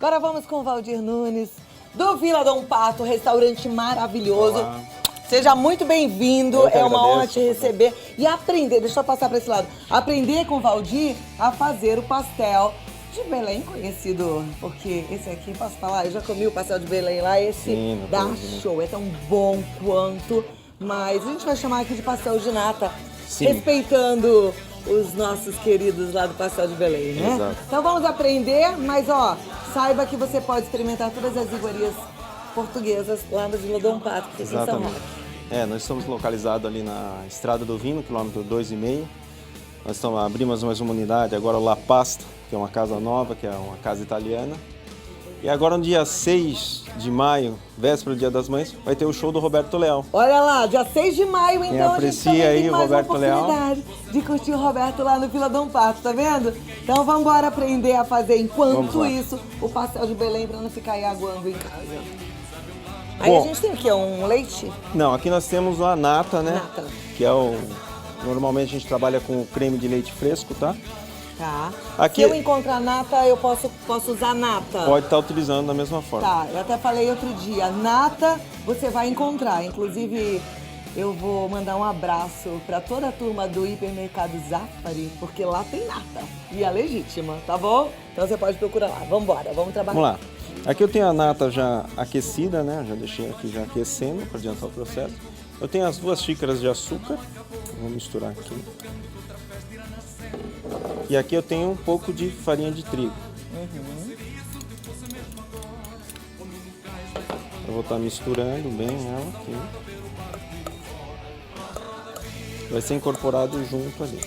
Agora vamos com o Valdir Nunes, do Vila Dom Pato, restaurante maravilhoso. Olá. Seja muito bem-vindo, é uma honra te agradeço. receber e aprender, deixa eu passar para esse lado, aprender com o Valdir a fazer o pastel de Belém, conhecido, porque esse aqui, posso falar, eu já comi o pastel de Belém lá, esse Sim, dá não tô show, é tão bom quanto, mas a gente vai chamar aqui de pastel de nata, Sim. respeitando os nossos queridos lá do pastel de Belém, né? Exato. Então vamos aprender, mas ó, saiba que você pode experimentar todas as iguarias portuguesas lá no Vila Dom Pato, que fica em São Roque. Nós estamos localizados ali na Estrada do Vinho, quilômetro 2,5. Nós abrimos mais uma unidade, agora o La Pasta, que é uma casa nova, que é uma casa italiana. E agora no dia 6 de maio, véspera do Dia das Mães, vai ter o show do Roberto Leal. Olha lá, dia 6 de maio, então a gente aprecia também aí tem o mais Roberto uma oportunidade de curtir o Roberto lá no Vila Dom Pato, tá vendo? Então vamos embora aprender a fazer, enquanto isso, o pastel de Belém pra não ficar aí aguando em casa. Aí Bom, a gente tem o quê? Um leite? Não, aqui nós temos a nata, né? Nata. Que é o... Normalmente a gente trabalha com creme de leite fresco, tá? Tá. Aqui- Se eu encontrar nata, eu posso usar nata? Pode estar utilizando da mesma forma. Tá, eu até falei outro dia, nata você vai encontrar. Inclusive, eu vou mandar um abraço para toda a turma do hipermercado Zafari, porque lá tem nata. E é legítima, tá bom? Então você pode procurar lá. Vamos embora, vamos trabalhar. Vamos lá. Aqui eu tenho a nata já aquecida, né? Já deixei aqui já aquecendo para adiantar o processo. Eu tenho as 2 xícaras de açúcar. Vou misturar aqui. E aqui eu tenho um pouco de farinha de trigo. Eu vou estar misturando bem ela aqui. Vai ser incorporado junto ali.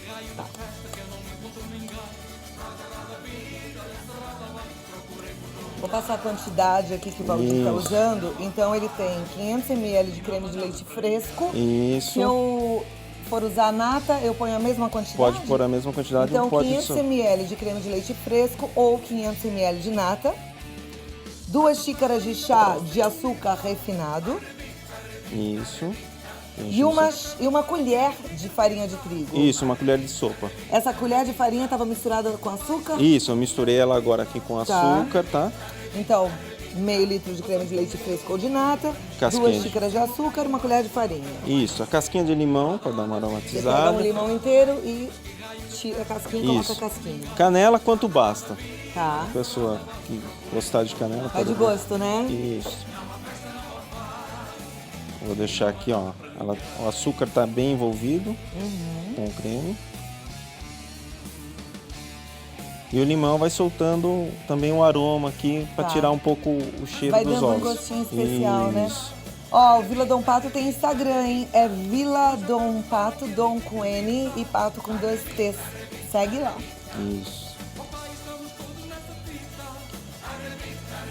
Vou passar a quantidade aqui que o Valdir está Isso. usando. Então ele tem 500 ml de creme de leite fresco. Isso. Se eu for usar nata, eu ponho a mesma quantidade? Pode pôr a mesma quantidade. Então, não pode 500 ml de creme de leite fresco ou 500 ml de nata, 2 xícaras de chá de açúcar refinado Isso. e uma colher de farinha de trigo. Isso, uma colher de sopa. Essa colher de farinha estava misturada com açúcar? Isso, eu misturei ela agora aqui com açúcar, tá? Então, meio litro de creme de leite fresco ou de nata, Casquinha 2 xícaras de açúcar, uma colher de farinha. Isso, a casquinha de limão para dar uma Você pega aromatizada. um limão inteiro e tira a casquinha e coloca a casquinha. Canela quanto basta. Tá. A pessoa que gostar de canela Vai pode de gosto, né? Isso. Vou deixar aqui, ó. O açúcar tá bem envolvido com o creme. E o limão vai soltando também o aroma aqui para Tá. tirar um pouco o cheiro Vai dos dando um ovos. gostinho especial, né? Isso. Ó, o Vila Dom Pato tem Instagram, hein? É Vila Dom Pato, Dom com N e Pato com 2 T's. Segue lá. Isso.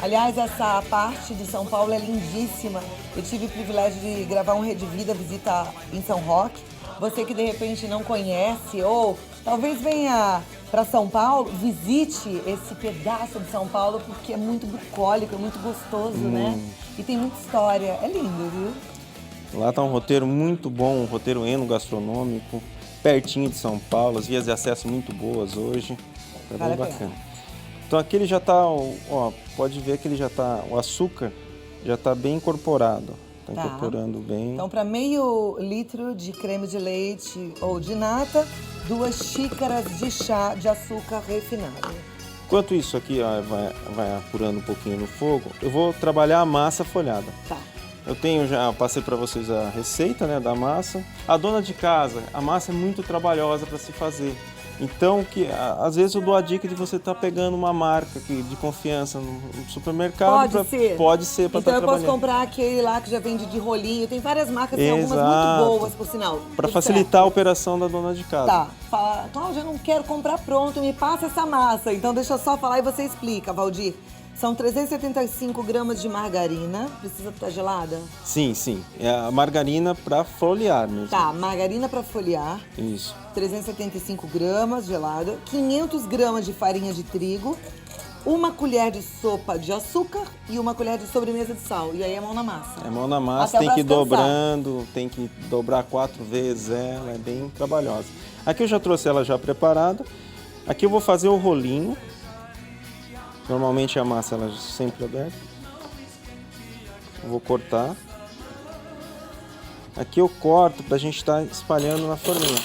Aliás, essa parte de São Paulo é lindíssima. Eu tive o privilégio de gravar um Rede Vida visita em São Roque. Você que de repente não conhece ou talvez venha para São Paulo, visite esse pedaço de São Paulo porque é muito bucólico, é muito gostoso, né? E tem muita história. É lindo, viu? Lá tá um roteiro muito bom, um roteiro enogastronômico, pertinho de São Paulo, as vias de acesso muito boas hoje. Tá Vale bem a pena. bacana. Então aqui ele já tá, ó, pode ver que ele já tá, o açúcar já tá bem incorporado. Tá Tá. incorporando bem. Então, para meio litro de creme de leite ou de nata, 2 xícaras de chá de açúcar refinado. Enquanto isso aqui ó, vai apurando um pouquinho no fogo, eu vou trabalhar a massa folhada. Tá. Eu passei para vocês a receita, né, da massa. A dona de casa, a massa é muito trabalhosa para se fazer. Então, às vezes eu dou a dica de você estar pegando uma marca de confiança no supermercado. Pode ser? Pode ser para Então estar eu posso trabalhando. comprar aquele lá que já vende de rolinho. Tem várias marcas, tem algumas Exato. muito boas, por sinal. Para Tudo facilitar a certo. operação da dona de casa. Tá. Fala, Cláudia, eu não quero comprar pronto, me passa essa massa. Então deixa eu só falar e você explica, Valdir. São 375 gramas de margarina. Precisa estar gelada? Sim, sim. É a margarina para folhear mesmo. Tá, margarina para folhear. Isso. 375 gramas gelada, 500 gramas de farinha de trigo, 1 colher de sopa de açúcar e 1 colher de sobremesa de sal. E aí é mão na massa. É mão na massa, Até o tem que ir braço cansar. dobrando, tem que dobrar 4 vezes ela, é bem trabalhosa. Aqui eu já trouxe ela já preparada. Aqui eu vou fazer o rolinho. Normalmente a massa ela é sempre aberta. Eu vou cortar. Aqui eu corto para a gente estar espalhando na forminha.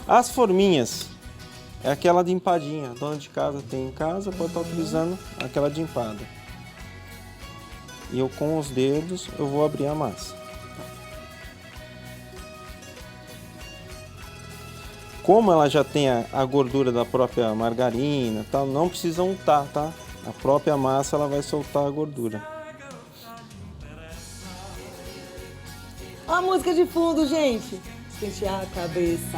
As forminhas é aquela de empadinha. A dona de casa tem em casa, pode estar utilizando aquela de empada. E eu com os dedos eu vou abrir a massa. Como ela já tem a gordura da própria margarina, tal, não precisa untar, tá? A própria massa ela vai soltar a gordura. A música de fundo, gente. Pentear a cabeça.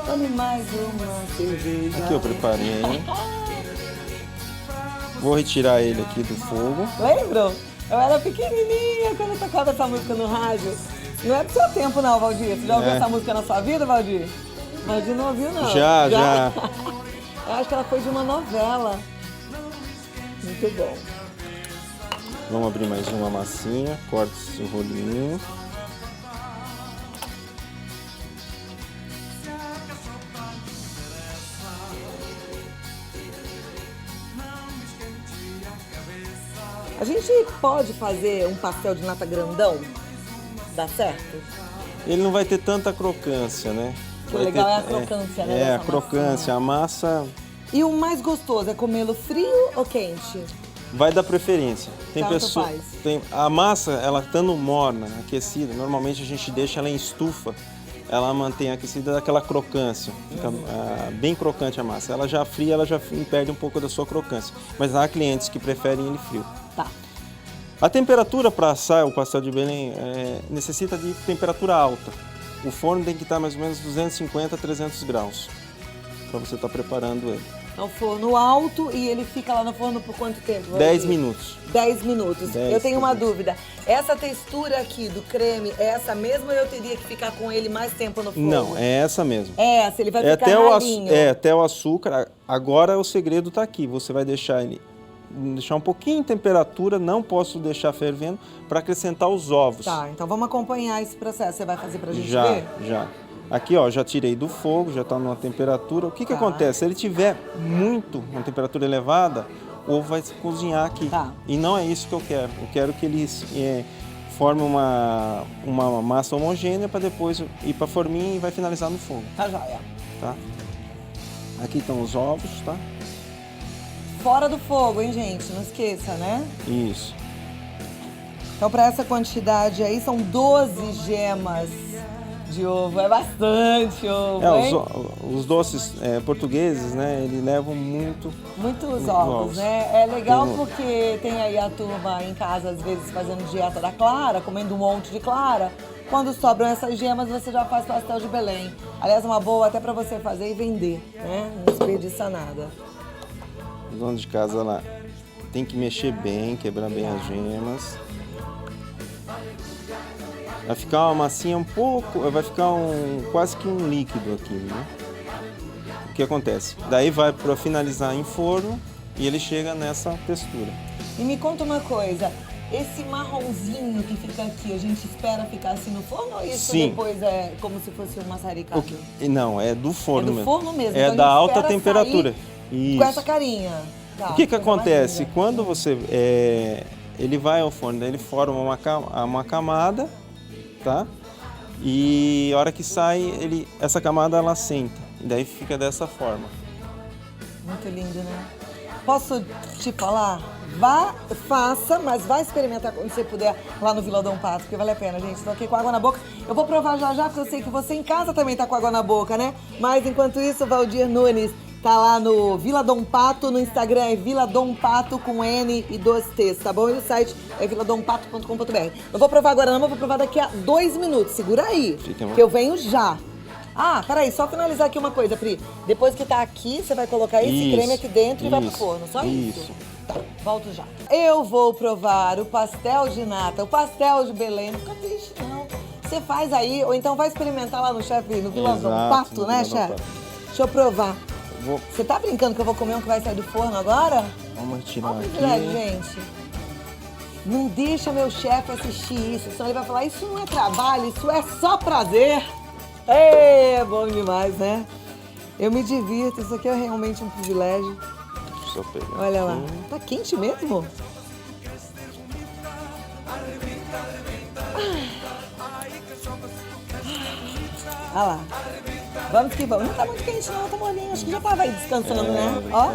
Tome mais uma cerveja. Aqui eu preparei. Vou retirar ele aqui do fogo. Lembram? Eu era pequenininha quando eu tocava essa música no rádio. Não é do seu tempo não, Valdir. Você já ouviu essa música na sua vida, Valdir? Valdir não ouviu, não. Já. Eu acho que ela foi de uma novela. Muito bom. Vamos abrir mais uma massinha. Corta esse rolinho. A gente pode fazer um pastel de nata grandão? Dá certo? Ele não vai ter tanta crocância, né? O legal é a crocância, né? É, a crocância, a massa E o mais gostoso é comê-lo frio ou quente? vai dar preferência. Tem Tanto pessoa, faz. a massa, ela estando morna, aquecida, normalmente a gente deixa ela em estufa, ela mantém aquecida daquela crocância, fica bem crocante a massa. Ela já fria, ela já perde um pouco da sua crocância. Mas há clientes que preferem ele frio. Tá. A temperatura para assar o pastel de Belém necessita de temperatura alta. O forno tem que estar mais ou menos 250 a 300 graus para você estar preparando ele. É um forno alto e ele fica lá no forno por quanto tempo? 10 minutos. 10 minutos. 10 eu tenho uma minutos. dúvida. Essa textura aqui do creme é essa mesma ou eu teria que ficar com ele mais tempo no forno? Não, é essa mesmo. É essa, ele vai ficar até ralinho. até o açúcar. Agora o segredo está aqui. Você vai deixar um pouquinho em temperatura, não posso deixar fervendo, para acrescentar os ovos. Tá, então vamos acompanhar esse processo. Você vai fazer pra gente Já, ver? já. Aqui, ó, já tirei do fogo, já está numa temperatura. O que que Tá. acontece? Se ele tiver uma temperatura elevada, o ovo vai se cozinhar aqui. Tá. E não é isso que eu quero. Eu quero que ele forme uma massa homogênea para depois ir para a forminha e vai finalizar no fogo, Tá joia. tá? Aqui estão os ovos, tá? Fora do fogo, hein, gente? Não esqueça, né? Isso. Então, para essa quantidade aí, são 12 gemas de ovo. É bastante ovo, hein? Os doces portugueses, né? Eles levam muito. Muitos ovos, ovos. né? É legal Tem porque tem aí a turma em casa, às vezes, fazendo dieta da clara, comendo um monte de clara. Quando sobram essas gemas, você já faz pastel de Belém. Aliás, uma boa até para você fazer e vender, né? Não desperdiça nada. Os donos de casa lá tem que mexer bem, quebrar bem as gemas. Vai ficar uma massinha vai ficar quase que um líquido aqui, né? O que acontece? Daí vai para finalizar em forno e ele chega nessa textura. E me conta uma coisa, esse marronzinho que fica aqui, a gente espera ficar assim no forno ou isso Sim. depois é como se fosse um maçaricado? Não, é do forno É do mesmo. forno mesmo, É então a da gente alta espera temperatura. sair Isso. com essa carinha. Tá, O que coisa acontece? mais linda. Quando você ele vai ao forno, daí ele forma uma camada, tá? E a hora que sai, essa camada ela senta. E daí fica dessa forma. Muito lindo, né? Posso te falar? Faça, mas vá experimentar quando você puder lá no Vila Dom Pato, porque vale a pena, gente. Estou aqui com água na boca. Eu vou provar já já, porque eu sei que você em casa também tá com água na boca, né? Mas enquanto isso, o Valdir Nunes tá lá no Vila Dom Pato, no Instagram é Vila Dom Pato com N e 2 T's, tá bom? E o site é viladompato.com.br. Eu vou provar agora não, vou provar daqui a 2 minutos. Segura aí, que eu venho já. Ah, peraí, só finalizar aqui uma coisa, Pri. Depois que tá aqui, você vai colocar esse creme aqui dentro e vai pro forno, só isso? Tá, volto já. Eu vou provar o pastel de nata, o pastel de Belém. Não fica triste, não. Você faz aí, ou então vai experimentar lá no chefe, no Vila Dom Pato, né, chefe? Deixa eu provar. Você tá brincando que eu vou comer um que vai sair do forno agora? Vamos tirar Olha o aqui. privilégio, gente. Não deixa meu chefe assistir isso, senão ele vai falar, isso não é trabalho, isso é só prazer. É bom demais, né? Eu me divirto, isso aqui é realmente um privilégio. Deixa eu pegar. Olha lá. Tá quente mesmo? Olha lá. Vamos que vamos. Não tá muito quente não, tá morninho. Acho que já tava aí descansando, né? Ó.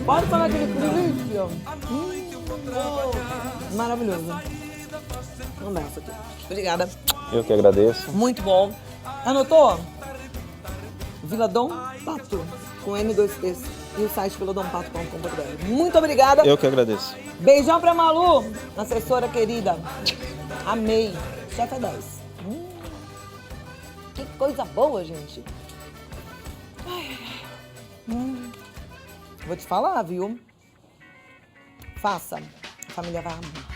Pode falar aquele delícia. Maravilhoso. Um abraço aqui. Obrigada. Eu que agradeço. Muito bom. Anotou? Vila Dom Pato, com N2Ts. E o site viladompato.com.br. Muito obrigada. Eu que agradeço. Beijão pra Malu, assessora querida. Amei. Chefe é 10. Que coisa boa, gente. Vou te falar, viu? Faça. A família vai amar.